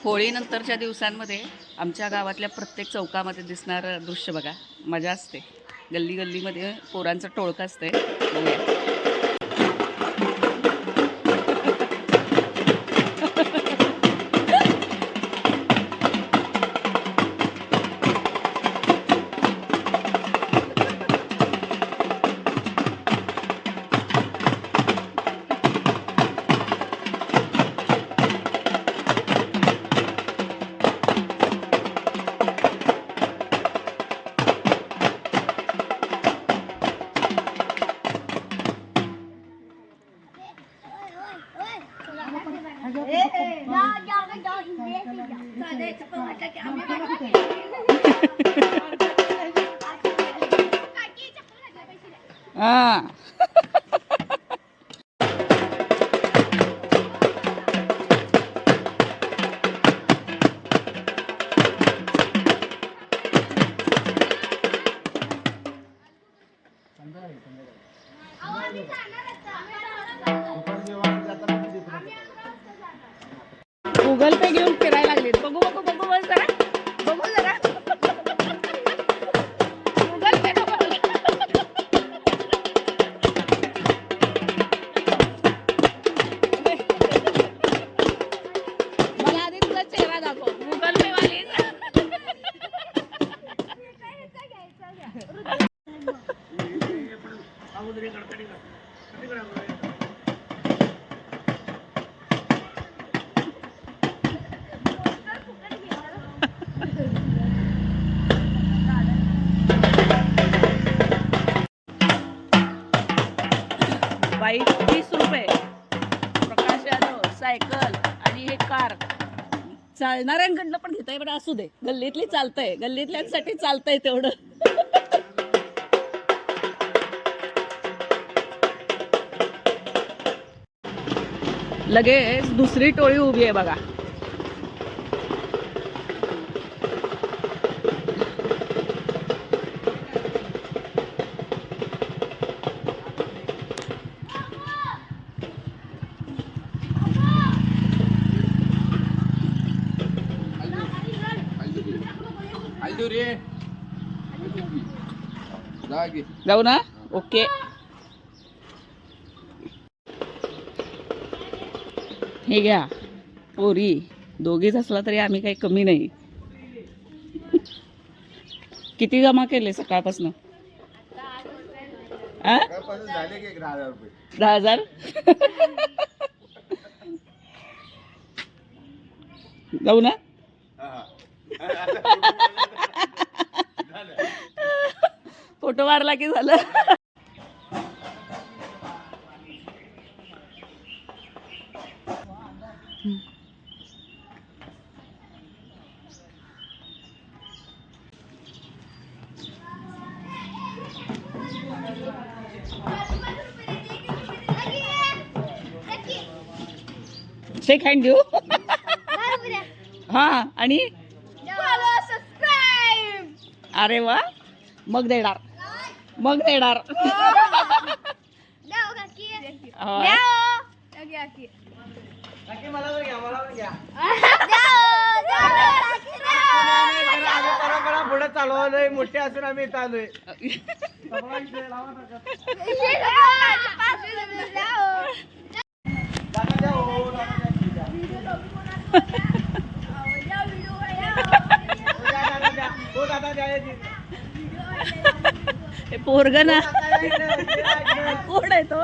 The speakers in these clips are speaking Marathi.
होळीनंतरच्या दिवसांमध्ये आमच्या गावातल्या प्रत्येक चौकामध्ये दिसणारं दृश्य बघा, मजा असते. गल्ली गल्लीमध्ये पोरांचं टोळकं असते. बघूया. गूगल पे घेऊन फिरायला लागले. बघू बघू बघू बघ जरा, बघू जरा गूगल पे मला आधी तुझा चेहरा दाखव. गूगल पे वाली बाईक 30 रुपये. प्रकाश यादव सायकल आणि हे कार. चालणाऱ्यांकडनं पण घेताय बरं, असू दे. गल्लीतली चालतंय, गल्लीतल्यांसाठी चालतंय तेवढं. लगेच दुसरी टोळी उभी आहे बघा. जाऊ ना. ओके. हे घ्या पोरी, दोघीच असला तरी आम्ही काही कमी नाही. किती जमा केले सकाळपासून? 10,000. जाऊ ना. फोटो मारला की झालं. शेक हँड देऊ. हा आणि अरे वा, मग देणार, मग देणार. पुढे चालवलंय, मोठे असून आम्ही इथं आलोय. पोरग ना कोण आहे तो?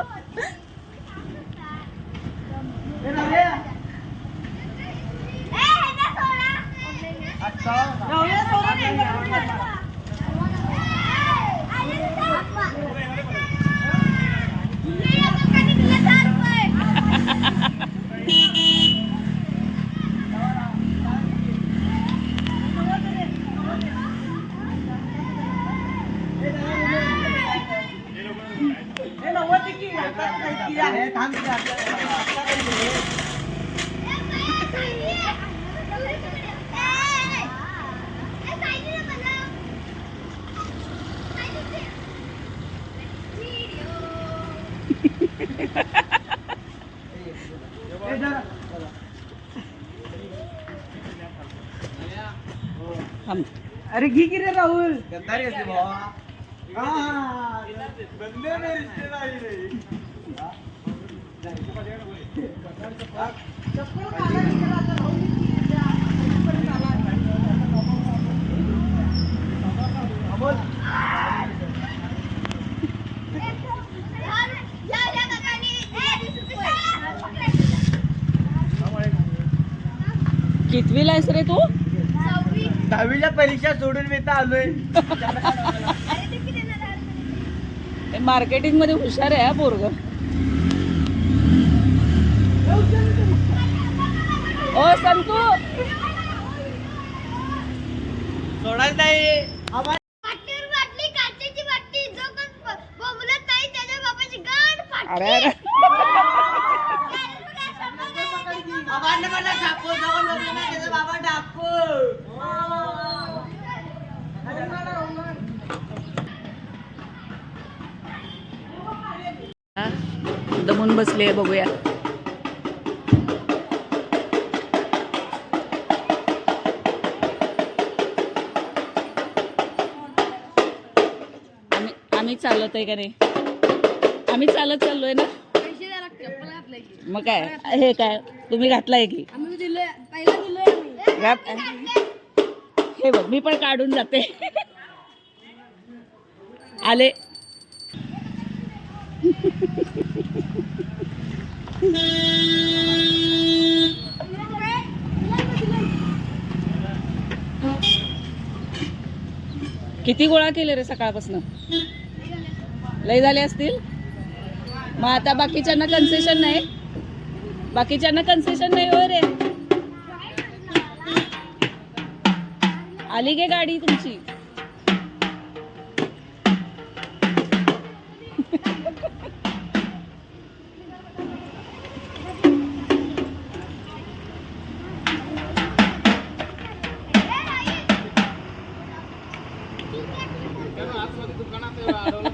थांब. अरे घी की रे राहुल गद्दारी होती भावा. हा. बंदे में रिश्तेदारी रे. कितवीला आहेस रे तू? 10वीला परीक्षा सोडून मी तर आलोय. मार्केटिंग मध्ये हुशार आहे हा पोरग. ओ संतू सोडायच नाही. अरे अरे बाबा डाकू. दमून बसले, बघूया. आम्ही चालत आहे का नाही? आम्ही चालत चाललोय ना. मग काय हे काय तुम्ही घातलाय की? हे बघ मी पण काढून जाते. आले. किती गोळा केले रे सकाळपासून? लय झाले असतील. मग आता बाकीच्यांना कन्सेशन नाही? बाकीच्यांना कन्सेशन नाही हो रे. आली गे गाडी तुमची? दुकानात